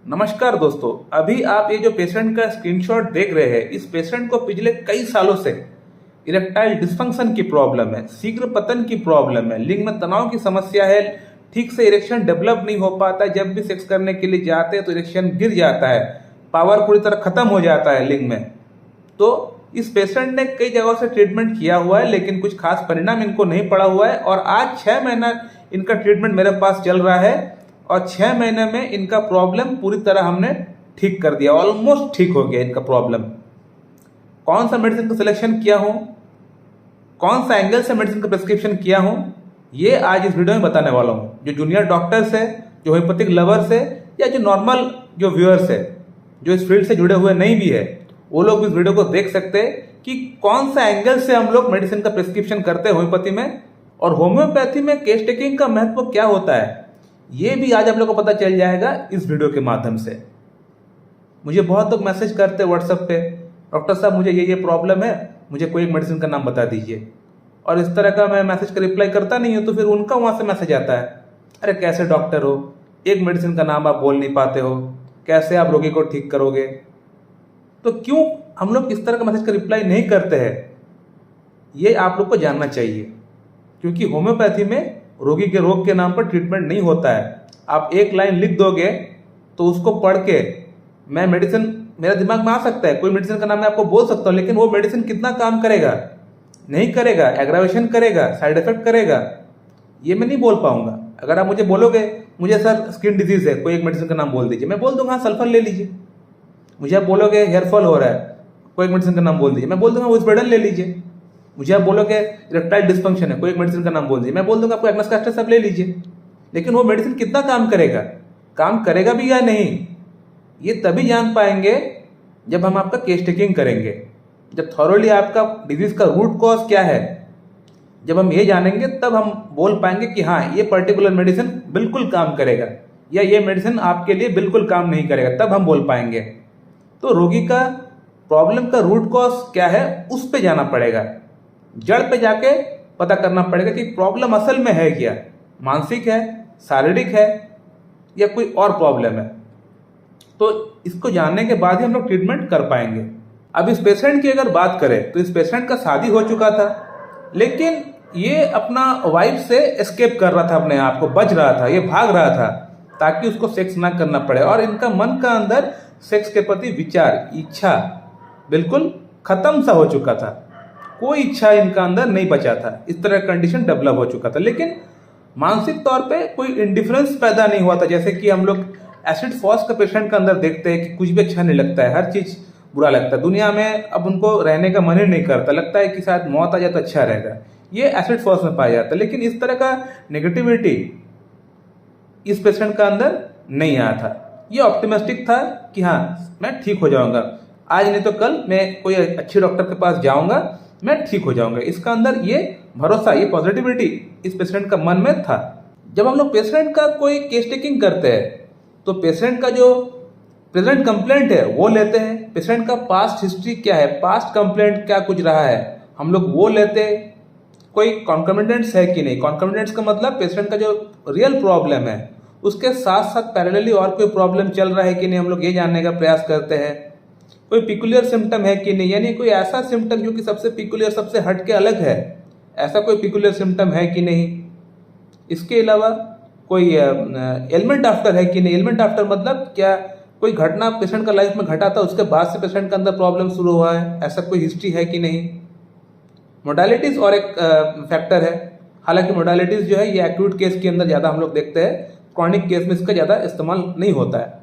नमस्कार दोस्तों। अभी आप ये जो पेशेंट का स्क्रीनशॉट देख रहे हैं, इस पेशेंट को पिछले कई सालों से इरेक्टाइल डिस्फंक्शन की प्रॉब्लम है, शीघ्र पतन की प्रॉब्लम है, लिंग में तनाव की समस्या है, ठीक से इरेक्शन डेवलप नहीं हो पाता है, जब भी सेक्स करने के लिए जाते हैं तो इरेक्शन गिर जाता है, पावर पूरी तरह खत्म हो जाता है लिंग में। तो इस पेशेंट ने कई जगहों से ट्रीटमेंट किया हुआ है, लेकिन कुछ खास परिणाम इनको नहीं पड़ा हुआ है और आज 6 महीना इनका ट्रीटमेंट मेरे पास चल रहा है और 6 महीने में इनका प्रॉब्लम पूरी तरह हमने ठीक कर दिया, ऑलमोस्ट ठीक हो गया इनका प्रॉब्लम। कौन सा मेडिसिन का सिलेक्शन किया हूं, कौन सा एंगल से मेडिसिन का प्रिस्क्रिप्शन किया हूं, ये आज इस वीडियो में बताने वाला हूं। जो जूनियर डॉक्टर्स है, जो होम्योपैथिक लवर्स है या जो नॉर्मल जो व्यूअर्स है, जो इस फील्ड से जुड़े हुए नहीं भी है, वो लोग इस वीडियो को देख सकते हैं कि कौन सा एंगल से हम लोग मेडिसिन का प्रिस्क्रिप्शन करते हैं होम्योपैथी में, और होम्योपैथी में केस टेकिंग का महत्व क्या होता है, ये भी आज आप लोग को पता चल जाएगा इस वीडियो के माध्यम से। मुझे बहुत लोग मैसेज करते हैं व्हाट्सएप पे, डॉक्टर साहब मुझे ये प्रॉब्लम है, मुझे कोई एक मेडिसिन का नाम बता दीजिए। और इस तरह का मैं मैसेज का रिप्लाई करता नहीं हूँ, तो फिर उनका वहाँ से मैसेज आता है, अरे कैसे डॉक्टर हो, एक मेडिसिन का नाम आप बोल नहीं पाते हो, कैसे आप रोगी को ठीक करोगे। तो क्यों हम लोग इस तरह का मैसेज का रिप्लाई नहीं करते हैं, ये आप लोग को जानना चाहिए। क्योंकि होम्योपैथी में रोगी के रोग के नाम पर ट्रीटमेंट नहीं होता है। आप एक लाइन लिख दोगे तो उसको पढ़ के मैं मेडिसिन, मेरा दिमाग में आ सकता है, कोई मेडिसिन का नाम मैं आपको बोल सकता हूँ, लेकिन वो मेडिसिन कितना काम करेगा, नहीं करेगा, एग्रावेशन करेगा, साइड इफेक्ट करेगा, ये मैं नहीं बोल पाऊंगा। अगर आप मुझे बोलोगे मुझे सर स्किन डिजीज है, कोई एक मेडिसिन का नाम बोल दीजिए, मैं बोल दूंगा सल्फर ले लीजिए। मुझे आप बोलोगे हेयर फॉल हो रहा है, कोई एक मेडिसिन का नाम बोल दीजिए, मैं बोल दूंगा विस्बेडन ले लीजिए। मुझे आप बोलोगे इरेक्टाइल डिस्फंक्शन है, कोई एक मेडिसिन का नाम बोल दीजिए, मैं बोल दूंगा आपको एग्नेस कास्टर सब ले लीजिए। लेकिन वो मेडिसिन कितना काम करेगा, काम करेगा भी या नहीं, ये तभी जान पाएंगे जब हम आपका केस टेकिंग करेंगे, जब थॉरोली आपका डिजीज का रूट कॉज क्या है, जब हम ये जानेंगे तब हम बोल पाएंगे कि हाँ ये पर्टिकुलर मेडिसिन बिल्कुल काम करेगा या ये मेडिसिन आपके लिए बिल्कुल काम नहीं करेगा, तब हम बोल पाएंगे। तो रोगी का प्रॉब्लम का रूट कॉज क्या है उस पे जाना पड़ेगा, जड़ पे जाके पता करना पड़ेगा कि प्रॉब्लम असल में है क्या, मानसिक है, शारीरिक है या कोई और प्रॉब्लम है। तो इसको जानने के बाद ही हम लोग ट्रीटमेंट कर पाएंगे। अब इस पेशेंट की अगर बात करें तो इस पेशेंट का शादी हो चुका था, लेकिन ये अपना वाइफ से एस्केप कर रहा था, अपने आप को बच रहा था, ये भाग रहा था ताकि उसको सेक्स ना करना पड़े, और इनका मन का अंदर सेक्स के प्रति विचार, इच्छा बिल्कुल खत्म सा हो चुका था, कोई इच्छा इनका अंदर नहीं बचा था, इस तरह कंडीशन डेवलप हो चुका था। लेकिन मानसिक तौर पे कोई इंडिफरेंस पैदा नहीं हुआ था, जैसे कि हम लोग एसिड फॉस का पेशेंट के अंदर देखते हैं कि कुछ भी अच्छा नहीं लगता है, हर चीज बुरा लगता है, दुनिया में अब उनको रहने का मन ही नहीं करता, लगता है कि शायद मौत आ जाए तो अच्छा रहेगा, ये एसिड फॉस में पाया जाता है। लेकिन इस तरह का नेगेटिविटी इस पेशेंट का अंदर नहीं आया था, ये ऑप्टिमिस्टिक था कि हाँ मैं ठीक हो जाऊंगा, आज नहीं तो कल मैं कोई अच्छे डॉक्टर के पास जाऊंगा, मैं ठीक हो जाऊंगा। इसका अंदर ये भरोसा, ये पॉजिटिविटी इस पेशेंट का मन में था। जब हम लोग पेशेंट का कोई केस टेकिंग करते हैं तो पेशेंट का जो प्रेजेंट कंप्लेंट है वो लेते हैं, पेशेंट का पास्ट हिस्ट्री क्या है, पास्ट कंप्लेंट क्या कुछ रहा है, हम लोग वो लेते हैं, कोई कॉन्कमिटेंट्स है कि नहीं। कॉन्कमिटेंट्स का मतलब पेशेंट का जो रियल प्रॉब्लम है उसके साथ साथ पैरेलली और कोई प्रॉब्लम चल रहा है कि नहीं, हम लोग ये जानने का प्रयास करते हैं। कोई पिकुलियर सिम्टम है कि नहीं, यानी कोई ऐसा सिम्टम जो कि सबसे पिकुलियर, सबसे हट के अलग है, ऐसा कोई पिकुलियर सिम्टम है कि नहीं। इसके अलावा कोई एलिमेंट आफ्टर है कि नहीं। एलिमेंट आफ्टर मतलब क्या, कोई घटना पेशेंट का लाइफ में घटा था, उसके बाद से पेशेंट के अंदर प्रॉब्लम शुरू हुआ है, ऐसा कोई हिस्ट्री है कि नहीं। मोडालिटीज और एक फैक्टर है, हालांकि मोडालिटीज जो है ये एक्यूट केस के अंदर ज़्यादा हम लोग देखते हैं, क्रॉनिक केस में इसका ज़्यादा इस्तेमाल नहीं होता है।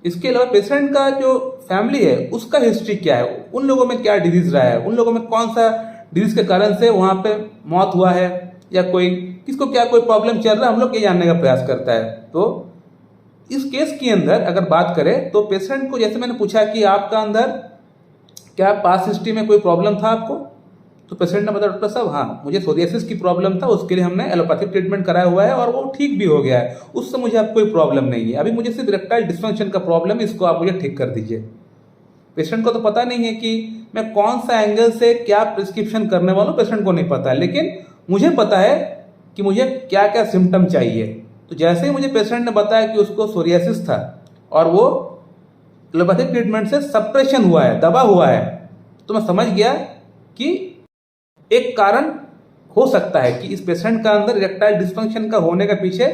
इसके अलावा पेशेंट का जो फैमिली है उसका हिस्ट्री क्या है, उन लोगों में क्या डिजीज रहा है, उन लोगों में कौन सा डिजीज के कारण से वहां पे मौत हुआ है, या कोई किसको क्या कोई प्रॉब्लम चल रहा है, हम लोग ये जानने का प्रयास करता है। तो इस केस के अंदर अगर बात करें तो पेशेंट को, जैसे मैंने पूछा कि आपका अंदर क्या पास्ट हिस्ट्री में कोई प्रॉब्लम था आपको, तो पेशेंट ने बताया डॉक्टर साहब हाँ मुझे सोरियासिस की प्रॉब्लम था, उसके लिए हमने एलोपैथिक ट्रीटमेंट कराया हुआ है और वो ठीक भी हो गया है, उससे मुझे अब कोई प्रॉब्लम नहीं है, अभी मुझे सिर्फ इरेक्टाइल डिस्फंक्शन का प्रॉब्लम है, इसको आप मुझे ठीक कर दीजिए। पेशेंट को तो पता नहीं है कि मैं कौन सा एंगल से क्या प्रिस्क्रिप्शन करने वाला हूँ, पेशेंट को नहीं पता है, लेकिन मुझे पता है कि मुझे क्या क्या सिम्टम चाहिए। तो जैसे ही मुझे पेशेंट ने बताया कि उसको सोरियासिस था और वो एलोपैथिक ट्रीटमेंट से सप्रेशन हुआ है, दबा हुआ है। तो मैं समझ गया कि एक कारण हो सकता है कि इस पेशेंट का अंदर इरेक्टाइल डिस्फंक्शन का होने के पीछे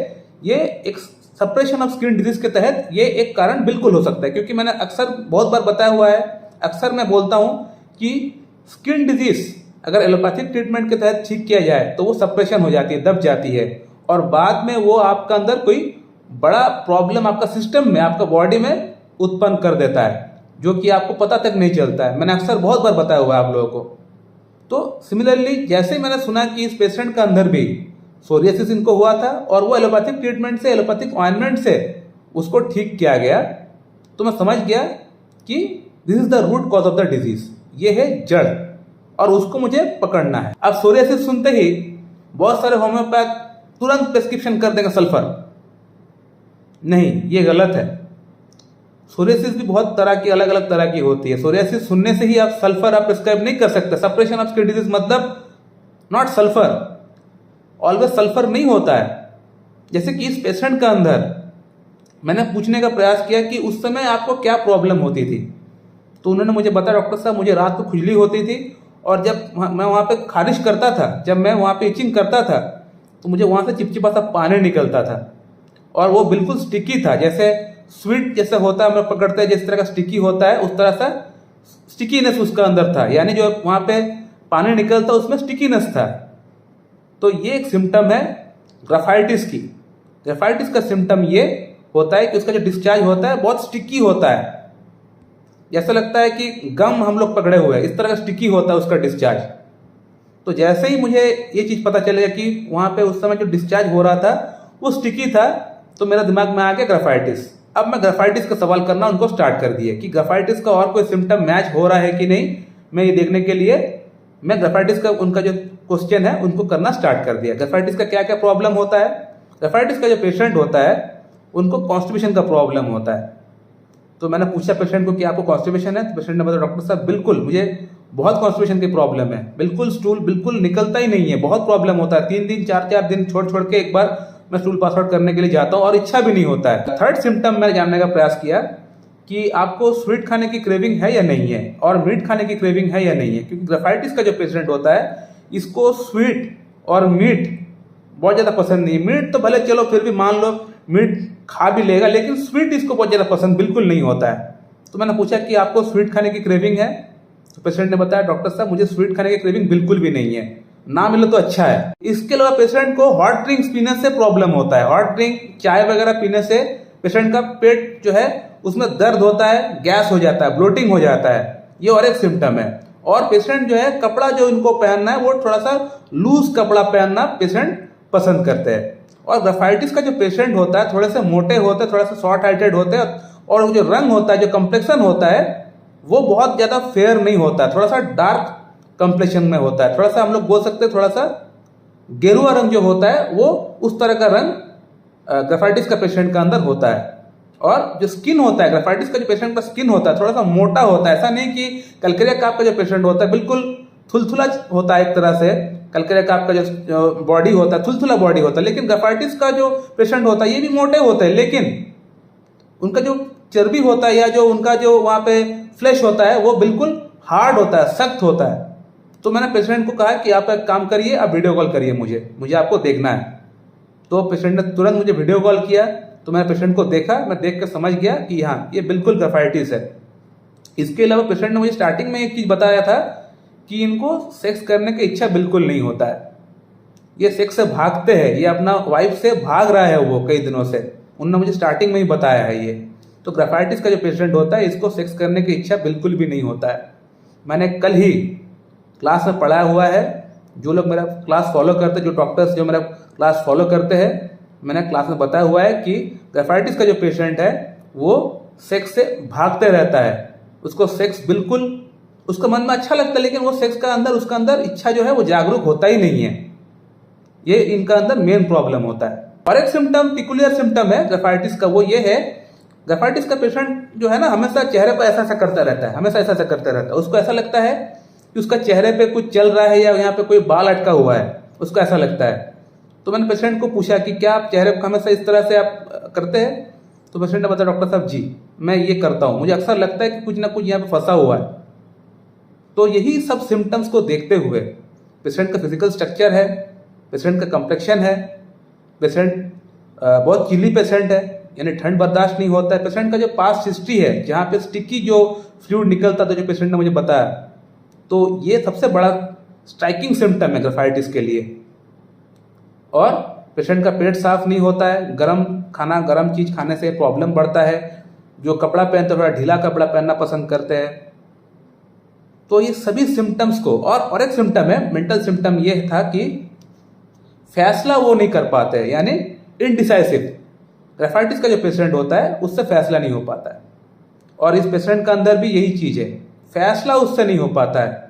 ये एक सप्रेशन ऑफ स्किन डिजीज के तहत ये एक कारण बिल्कुल हो सकता है। क्योंकि मैंने अक्सर बहुत बार बताया हुआ है, अक्सर मैं बोलता हूं कि स्किन डिजीज अगर एलोपैथिक ट्रीटमेंट के तहत ठीक किया जाए तो वो सप्रेशन हो जाती है, दब जाती है, और बाद में वो आपका अंदर कोई बड़ा प्रॉब्लम आपका सिस्टम में, आपका बॉडी में उत्पन्न कर देता है, जो कि आपको पता तक नहीं चलता है। मैंने अक्सर बहुत बार बताया हुआ है आप लोगों को। तो सिमिलरली जैसे ही मैंने सुना कि इस पेशेंट का अंदर भी सोरियासिस इनको हुआ था और वो एलोपैथिक ट्रीटमेंट से, एलोपैथिक ऑइंटमेंट से उसको ठीक किया गया, तो मैं समझ गया कि this is the root cause of the disease, ये है जड़, और उसको मुझे पकड़ना है। अब सोरियासिस सुनते ही बहुत सारे होम्योपैथ तुरंत प्रेस्क्रिप्शन कर देंगे सल्फर। नहीं, ये गलत है। सोरियासिस भी बहुत तरह की, अलग अलग तरह की होती है। सोरियासिस सुनने से ही आप सल्फर आप प्रिस्क्राइब नहीं कर सकते। सप्रेशन ऑफ स्किन डिजीज मतलब नॉट सल्फर, ऑलवेज सल्फर नहीं होता है। जैसे कि इस पेशेंट का अंदर मैंने पूछने का प्रयास किया कि उस समय आपको क्या प्रॉब्लम होती थी, तो उन्होंने मुझे बताया, डॉक्टर साहब मुझे रात को खुजली होती थी, और जब मैं वहाँ पे खारिश करता था, जब मैं वहाँ पे इचिंग करता था, तो मुझे वहाँ से चिपचिपा सा पानी निकलता था, और वो बिल्कुल स्टिकी था, जैसे स्वीट जैसे होता है, हम लोग पकड़ते हैं जिस तरह का स्टिकी होता है, उस तरह सा स्टिकीनेस उसका अंदर था। यानी जो वहाँ पे पानी निकलता उसमें स्टिकीनेस था। तो ये एक सिम्टम है ग्राफाइटिस की। ग्राफाइटिस का सिम्टम ये होता है कि उसका जो डिस्चार्ज होता है बहुत स्टिकी होता है, जैसा लगता है कि गम हम लोग पकड़े हुए हैं, इस तरह का स्टिकी होता है उसका डिस्चार्ज। तो जैसे ही मुझे ये चीज़ पता चलेगा कि वहाँ पे उस समय जो डिस्चार्ज हो रहा था वो स्टिकी था, तो मेरा दिमाग में आ गया ग्राफाइटिस। अब मैं ग्राफाइटिस का सवाल करना उनको स्टार्ट कर दिया कि ग्राफाइटिस का और कोई सिम्टम मैच हो रहा है कि नहीं। मैं ये देखने के लिए मैं ग्राफाइटिस का उनका जो क्वेश्चन है उनको करना स्टार्ट कर दिया। ग्राफाइटिस का क्या क्या प्रॉब्लम होता है। ग्राफाइटिस का जो पेशेंट होता है उनको कॉन्स्टिपेशन का प्रॉब्लम होता है। तो मैंने पूछा पेशेंट को कि आपको कॉन्स्टिपेशन है, तो पेशेंट ने बताया, डॉक्टर साहब बिल्कुल मुझे बहुत कॉन्स्टिपेशन की प्रॉब्लम है, बिल्कुल स्टूल बिल्कुल निकलता ही नहीं है, बहुत प्रॉब्लम होता है, 3 दिन 4 दिन छोड़ छोड़ के एक बार मैं स्टूल पास आउट करने के लिए जाता हूँ और इच्छा भी नहीं होता है। थर्ड सिम्टम मैंने जानने का प्रयास किया कि आपको स्वीट खाने की क्रेविंग है या नहीं है, और मीट खाने की क्रेविंग है या नहीं है। क्योंकि ग्राफाइटिस का जो पेशेंट होता है इसको स्वीट और मीट बहुत ज़्यादा पसंद नहीं। मीट तो भले चलो फिर भी मान लो मीट खा भी लेगा, लेकिन स्वीट इसको बहुत ज़्यादा पसंद बिल्कुल नहीं होता है। तो मैंने पूछा कि आपको स्वीट खाने की क्रेविंग है, तो पेशेंट ने बताया, डॉक्टर साहब मुझे स्वीट खाने की क्रेविंग बिल्कुल भी नहीं है, ना मिले तो अच्छा है। इसके अलावा पेशेंट को हॉट ड्रिंक्स पीने से प्रॉब्लम होता है। हॉट ड्रिंक, चाय वगैरह पीने से पेशेंट का पेट जो है उसमें दर्द होता है, गैस हो जाता है, ब्लोटिंग हो जाता है, ये और एक सिम्टम है। और पेशेंट जो है कपड़ा जो इनको पहनना है वो थोड़ा सा लूज कपड़ा पहनना पेशेंट पसंद करते हैं। और ग्राफाइटिस का जो पेशेंट होता है थोड़े से मोटे होते हैं, थोड़ा सा शॉर्ट हाइटेड होते हैं, और जो रंग होता है, जो कम्प्लेक्शन होता है वो बहुत ज्यादा फेयर नहीं होता है, थोड़ा सा डार्क कम्प्लेक्शन में होता है, थोड़ा सा हम लोग बोल सकते हैं थोड़ा सा गेरुआ रंग जो होता है वो उस तरह का रंग ग्राफाइटिस का पेशेंट का अंदर होता है। और जो स्किन होता है, ग्राफाइटिस का जो पेशेंट का स्किन होता है थोड़ा सा मोटा होता है। ऐसा नहीं कि कलकरिया काप का जो पेशेंट होता है बिल्कुल थुलथुला होता है, एक तरह से कलकरिया काप का जो बॉडी होता है थुलथुला बॉडी होता है। लेकिन ग्राफाइटिस का जो पेशेंट होता है ये भी मोटे होते हैं, लेकिन उनका जो चर्बी होता है या जो उनका जो वहाँ पे फ्लैश होता है वो बिल्कुल हार्ड होता है, सख्त होता है। तो मैंने पेशेंट को कहा कि आप एक काम करिए, आप वीडियो कॉल करिए, मुझे आपको देखना है। तो पेशेंट ने तुरंत मुझे वीडियो कॉल किया, तो मैंने पेशेंट को देखा, मैं देख कर समझ गया कि हाँ ये बिल्कुल ग्राफाइटिस है। इसके अलावा पेशेंट ने मुझे स्टार्टिंग में एक चीज़ बताया था कि इनको सेक्स करने की इच्छा बिल्कुल नहीं होता है, ये सेक्स से भागते हैं, ये अपना वाइफ से भाग रहा है वो कई दिनों से, उन्होंने मुझे स्टार्टिंग में ही बताया है ये। तो ग्राफाइटिस का जो पेशेंट होता है इसको सेक्स करने की इच्छा बिल्कुल भी नहीं होता है। मैंने कल ही क्लास में पढ़ाया हुआ है, जो लोग मेरा क्लास फॉलो करते हैं, जो डॉक्टर्स जो मेरा क्लास फॉलो करते हैं, मैंने क्लास में बताया हुआ है कि ग्राफाइटिस का जो पेशेंट है वो सेक्स से भागते रहता है, उसको सेक्स बिल्कुल उसको मन में अच्छा लगता है, लेकिन वो सेक्स का अंदर उसका अंदर इच्छा जो है वो जागरूक होता ही नहीं है। ये इनका अंदर मेन प्रॉब्लम होता है। और एक सिम्टम, पिकुलियर सिम्टम है ग्राफाइटिस का, वो ये है ग्राफाइटिस का पेशेंट जो है ना हमेशा चेहरे पर ऐसा ऐसा करता रहता है, हमेशा ऐसा ऐसा करता रहता है। उसको ऐसा लगता है कि उसका चेहरे पे कुछ चल रहा है या यहाँ पे कोई बाल अटका हुआ है, उसको ऐसा लगता है। तो मैंने पेशेंट को पूछा कि क्या आप चेहरे पर हमेशा इस तरह से आप करते हैं, तो पेशेंट ने बताया डॉक्टर साहब जी मैं ये करता हूँ, मुझे अक्सर लगता है कि कुछ ना कुछ यहाँ पे फंसा हुआ है। तो यही सब सिम्टम्स को देखते हुए पेशेंट का फिजिकल स्ट्रक्चर है, पेशेंट का कम्प्लेक्शन है, पेशेंट बहुत चिली पेशेंट है, यानी ठंड बर्दाश्त नहीं होता है, पेशेंट का जो पास्ट हिस्ट्री है जहाँ पे स्टिकी जो फ्लूइड निकलता था जो पेशेंट ने मुझे बताया, तो ये सबसे बड़ा स्ट्राइकिंग सिम्टम है ग्राफाइटिस के लिए। और पेशेंट का पेट साफ नहीं होता है, गर्म खाना गर्म चीज़ खाने से प्रॉब्लम बढ़ता है, जो कपड़ा पहनते हैं थोड़ा ढीला कपड़ा पहनना पसंद करते हैं। तो ये सभी सिम्टम्स को, और एक सिम्टम है मेंटल सिम्टम ये था कि फैसला वो नहीं कर पाते, यानी इनडिसाइसिव। ग्राफाइटिस का जो पेशेंट होता है उससे फैसला नहीं हो पाता है, और इस पेशेंट का अंदर भी यही चीज़ है, फैसला उससे नहीं हो पाता है।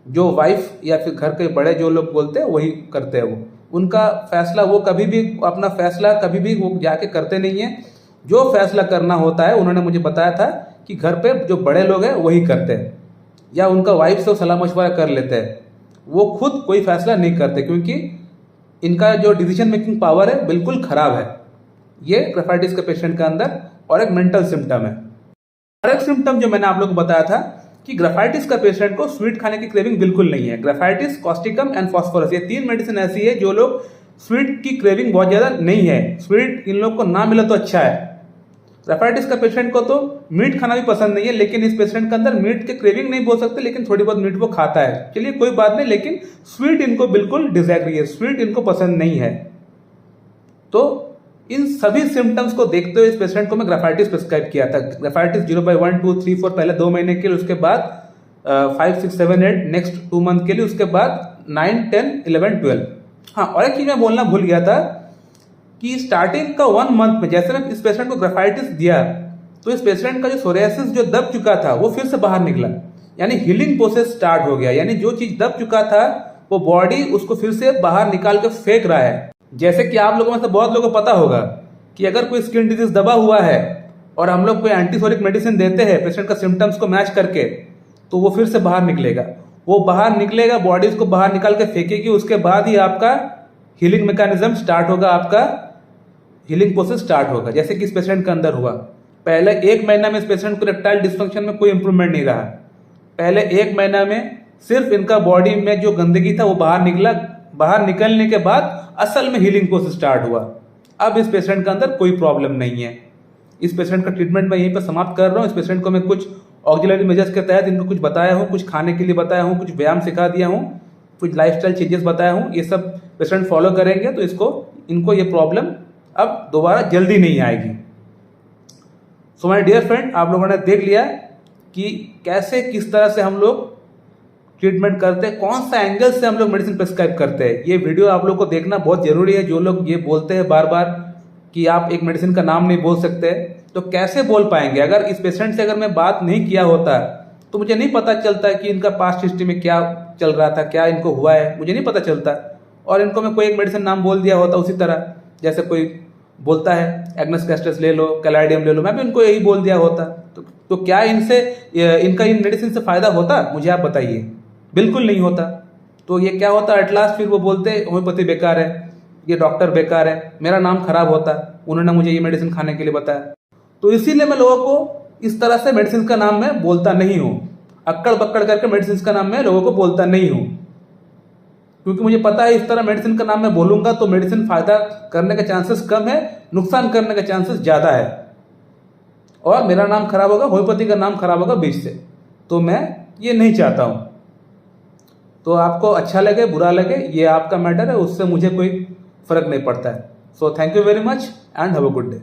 जो वाइफ या फिर घर के बड़े जो लोग बोलते हैं वही करते हैं, वो उनका फैसला, वो कभी भी अपना फैसला कभी भी वो जाके करते नहीं है। जो फैसला करना होता है उन्होंने मुझे बताया था कि घर पे जो बड़े लोग हैं वही करते हैं, या उनका वाइफ से सलाह मशवरा कर लेते हैं, वो खुद कोई फैसला नहीं करते, क्योंकि इनका जो डिसीजन मेकिंग पावर है बिल्कुल खराब है। ये ग्राफाइटिस के पेशेंट के अंदर और एक मेंटल सिम्टम है। और एक सिम्टम जो मैंने आप लोग को बताया था कि ग्राफाइटिस का पेशेंट को स्वीट खाने की क्रेविंग बिल्कुल नहीं है। ग्राफाइटिस, कॉस्टिकम एंड फॉस्फोरस, ये 3 मेडिसिन ऐसी है जो लोग स्वीट की क्रेविंग बहुत ज्यादा नहीं है, स्वीट इन लोग को ना मिले तो अच्छा है। ग्राफाइटिस का पेशेंट को तो मीट खाना भी पसंद नहीं है, लेकिन इस पेशेंट के अंदर मीट की क्रेविंग नहीं बोल सकते, लेकिन थोड़ी बहुत मीट वो खाता है, चलिए कोई बात नहीं, लेकिन स्वीट इनको बिल्कुल डिसएग्री है, स्वीट इनको पसंद नहीं है। तो इन सभी सिम्टम्स को देखते हुए इस पेशेंट को मैं ग्राफाइटिस प्रिस्क्राइब किया था। ग्राफाइटिस 0/1, 2, 3, 4 पहले 2 महीने के लिए, उसके बाद 5, 6, 7, 8 नेक्स्ट 2 मंथ के लिए, उसके बाद 9, 10, 11, 12। हाँ, और एक चीज मैं बोलना भूल गया था कि स्टार्टिंग का 1 मंथ में जैसे मैं इस पेशेंट को ग्राफाइटिस दिया, तो इस पेशेंट का जो सोरियासिस जो दब चुका था वो फिर से बाहर निकला, यानी हीलिंग प्रोसेस स्टार्ट हो गया, यानी जो चीज दब चुका था वो बॉडी उसको फिर से बाहर निकाल के फेंक रहा है। जैसे कि आप लोगों में से बहुत लोगों को पता होगा कि अगर कोई स्किन डिजीज दबा हुआ है और हम लोग कोई एंटीसोरिक मेडिसिन देते हैं पेशेंट का सिम्टम्स को मैच करके, तो वो फिर से बाहर निकलेगा, वो बाहर निकलेगा, बॉडी उसको बाहर निकाल के फेंकेगी, उसके बाद ही आपका हीलिंग मैकेनिज्म स्टार्ट होगा, आपका हीलिंग प्रोसेस स्टार्ट होगा। जैसे कि इस पेशेंट के अंदर हुआ, पहले 1 महीना में इस पेशेंट को इरेक्टाइल डिस्फंक्शन में कोई इंप्रूवमेंट नहीं रहा। पहले 1 महीना में सिर्फ इनका बॉडी में जो गंदगी था वो बाहर निकला, बाहर निकलने के बाद असल में हीलिंग प्रोसेस स्टार्ट हुआ। अब इस पेशेंट के अंदर कोई प्रॉब्लम नहीं है। इस पेशेंट का ट्रीटमेंट मैं यहीं पर समाप्त कर रहा हूँ। इस पेशेंट को मैं कुछ ऑक्सिलरी मेजर्स के तहत इनको कुछ बताया हूँ, कुछ खाने के लिए बताया हूँ, कुछ व्यायाम सिखा दिया हूँ, कुछ लाइफस्टाइल चेंजेस बताया हूँ। ये सब पेशेंट फॉलो करेंगे तो इनको ये प्रॉब्लम अब दोबारा जल्दी नहीं आएगी। सो माय डियर फ्रेंड, आप लोगों ने देख लिया कि कैसे किस तरह से हम लोग ट्रीटमेंट करते हैं, कौन सा एंगल से हम लोग मेडिसिन प्रिस्क्राइब करते हैं। ये वीडियो आप लोग को देखना बहुत जरूरी है। जो लोग ये बोलते हैं बार बार कि आप एक मेडिसिन का नाम नहीं बोल सकते, तो कैसे बोल पाएंगे? अगर इस पेशेंट से अगर मैं बात नहीं किया होता तो मुझे नहीं पता चलता कि इनका पास्ट हिस्ट्री में क्या चल रहा था, क्या इनको हुआ है, मुझे नहीं पता चलता। और इनको मैं कोई एक मेडिसिन नाम बोल दिया होता उसी तरह, जैसे कोई बोलता है एग्नेस कैस्टस ले लो, कैलाइडियम ले लो, मैं भी उनको यही बोल दिया होता। तो क्या इनका इन मेडिसिन से फायदा होता? मुझे आप बताइए। बिल्कुल नहीं होता। तो ये क्या होता है, एट लास्ट फिर वो बोलते होम्योपैथी बेकार है, ये डॉक्टर बेकार है, मेरा नाम खराब होता, उन्होंने मुझे ये मेडिसिन खाने के लिए बताया। तो इसीलिए मैं लोगों को इस तरह से मेडिसिन का नाम मैं बोलता नहीं हूँ, अक्कड़ बक्कड़ करके मेडिसिन का नाम मैं लोगों को बोलता नहीं हूँ, क्योंकि मुझे पता है इस तरह मेडिसिन का नाम मैं बोलूंगा तो मेडिसिन फायदा करने के चांसेस कम है, नुकसान करने के चांसेस ज्यादा है, और मेरा नाम खराब होगा, होम्योपैथी का नाम खराब होगा बीच से। तो मैं ये नहीं चाहता हूं। तो आपको अच्छा लगे बुरा लगे ये आपका मैटर है, उससे मुझे कोई फर्क नहीं पड़ता है। So thank you very much and have a good day.